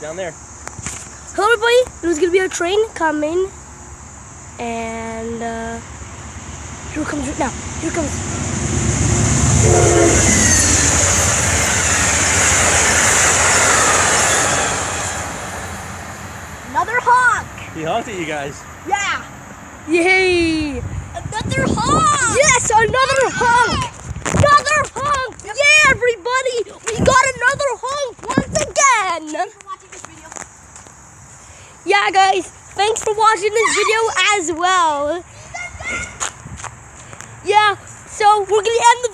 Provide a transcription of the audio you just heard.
Down there. Hello everybody, there's gonna be a train coming, and here it comes right now. Here it comes. Another honk. He honked at you guys. Yeah. Yay. Another honk. Yes, another honk. Another honk. Yeah, everybody, we got another honk once again. Thanks for watching this video. Yeah, guys, thanks for watching this video as well. Yeah, so we're gonna end